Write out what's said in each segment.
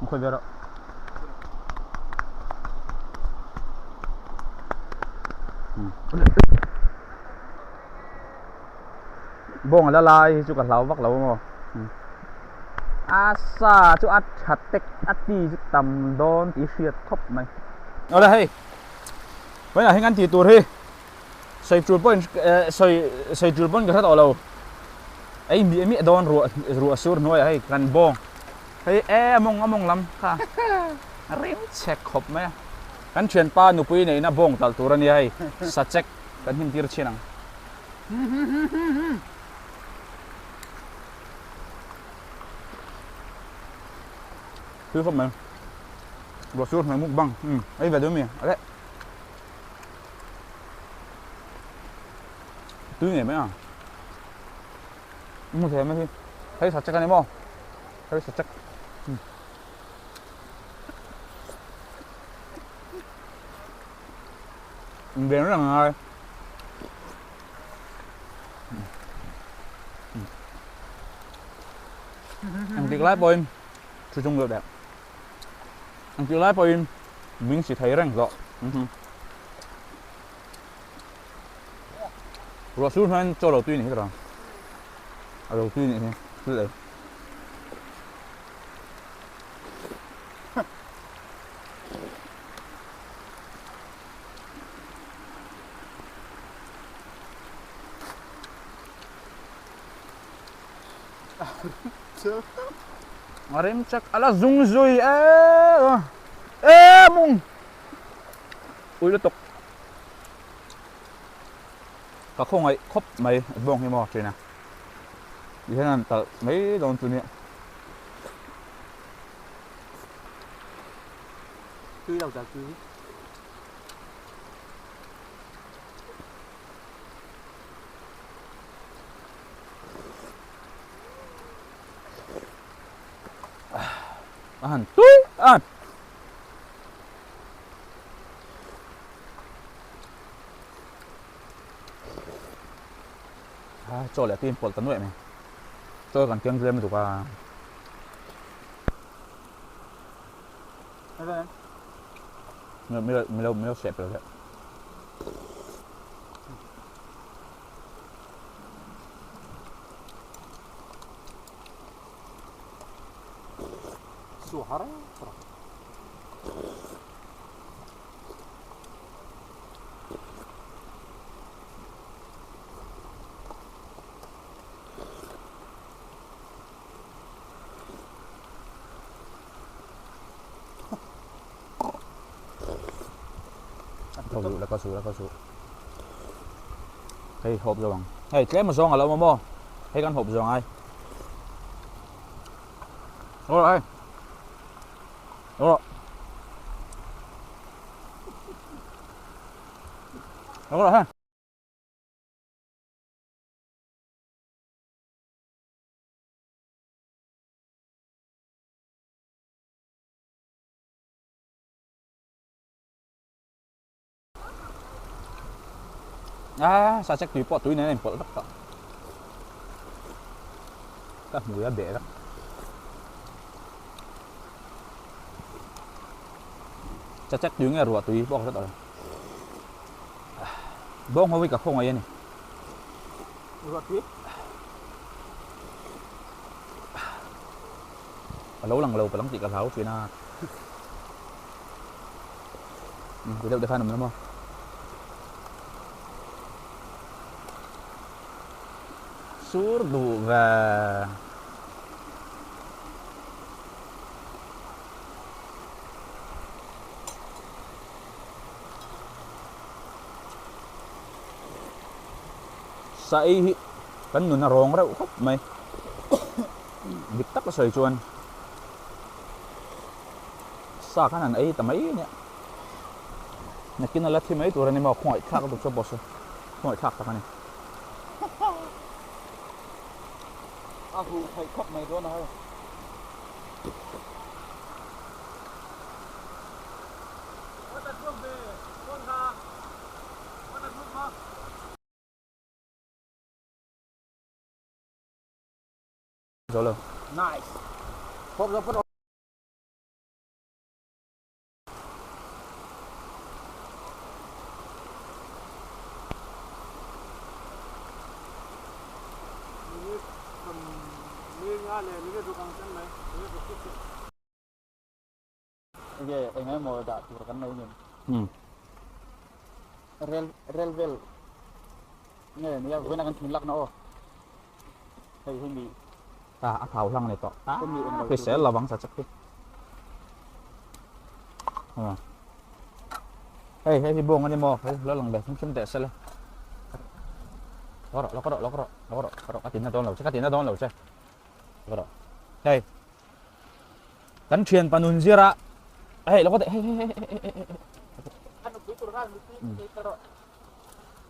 không khơi về đâu bawng là lai chú cả lão vắt lão mà asa chú at hạt tech at đi chú tầm đón tí xịt thấp mày ở đây bây giờ hình ăn thì tụt đi xây chuột bún xây chuột bún cái thằng đâu ấy mi đón ruộng sur nuôi hay gần bawng hay mong lắm ha rim check khop mày kan thianpa nupui neihna bawng tal tur ani hay SACHEK kan hin tir chinang cứ không mày ruộng sur mày múc băng ấy về đứa mày đấy tứ này mấy à không thể mấy khi thấy SACHEK anh em không thấy SACHEK về nó là ngay ăn tiệc lái boy chú trung được đẹp ăn tiệc lái boy mình chỉ thấy răng rõ rồi xuống hơn cho đầu tư này rồi đầu tư này cứ đấy Arim chắc ala zung zui mung ui nó tục cả không ấy khóc mấy bawng hay mò trời nè như thế này tờ mấy đòn từ miệng cứ đâu ra cứ ăn túi ăn cho lại tim bột tấn vậy này cho còn tiếng rem được à mình xẹp rồi đấy suara cao su hay hộp rồi bằng hay cái mà giòn ở lâu mà hay con hộp giòn ai rồi rồi rồi ha SACHEK túi này pot tất các mùi bể đó SACHEK túi nghe ruột túi bawng rất rồi bawng hơi cả không ấy này ruột túi lâu lần lâu phải lắm chị cả tháo chuyện à đâu để khai nằm nữa không sur đủ về sai kan nun rong ra khóc mày bịt tắc cái sợi chuồn sa cái này ấy tầm ấy nhá nãy kia nó lát thêm mấy tuổi này mà khỏi khác được cho boss khỏi khác cái này aku phải khóc mày đó nào rồi nice. Oke, ini mau dah turkan lagi. Rel bel. Ini ya, gue nak tunlak no. Hey, hindi. Thảo lăng này to. Hindi ang Cái sẽ là bằng SACHEK đi. Hey, hey, bawng anh mo. Hey, lo lang deh. Mungkin tak salah. Lorok. Katin na doon lầu chứ. Lorok. Hey. Kan truyền panun zira. Hey, lo ko hey.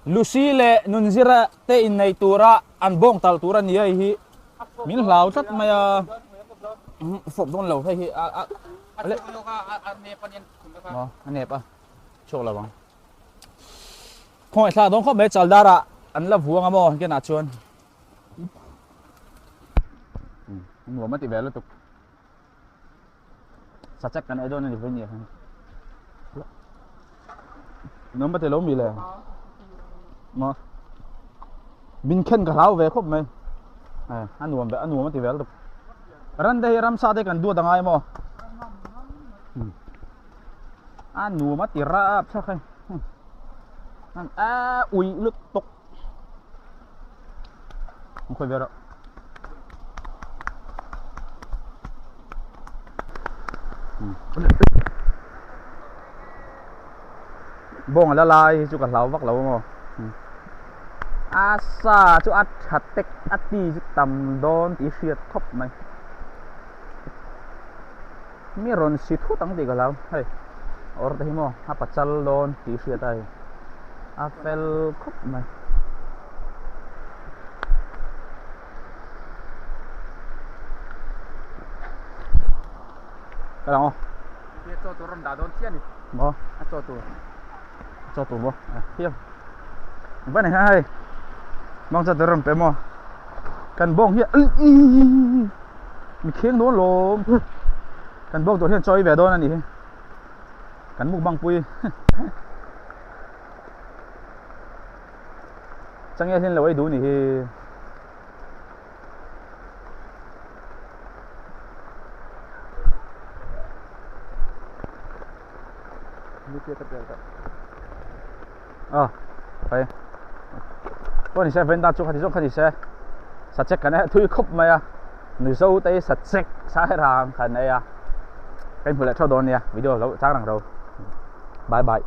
Lucy le nun zira te in nei tura an bawng tal tura ni ai hi. Min hlau tat maya. Phop don lầu hay hi ale. Anep à. Chok la bang. Khoi thla dong kho me chal dara an la vuang amo ke na chuan. Nuo ma ti velo tuk. SACHEK kan ai don ni veni han. Nom ba te lo mi le. Mo. Bin khen ka hlau ve khop mai. An nuo ma ti velo tuk. Ran dei ram sa de kan du dangai mo. An nuo ma ti rap sa khai. An ui lực tục. Không khơi về đâu. Bawng là lai chú cả lau vắc lau mà. Asa chú SACHEK ti chú tầm đón tí xuyệt thop mày. Mi ron si thu tăng tí cả lau. Hey, or tahi mo apa chal đón tí xuyệt ay. Apel khop mày. Cái nào? Dia cho turun dah don sian ni. Mo, cho tu mo. Hiam. Bên này hay. Mong cho turun pe mo. Kan bawng hi. Mi kheng don lom. Kan bawng tu hian choi ve don ani. Kan muk bang pui. Chẳng nghe thiên lầu ấy đủ nhỉ. Phải. Có thì xe ven ta chụp thì xe SACHEK cái này thui khúc mày à. Người sâu tay SACHEK sai làm cái này à. Cái phụ lại cho đồn nè. Video lâu chắc rằng rồi. Bye bye.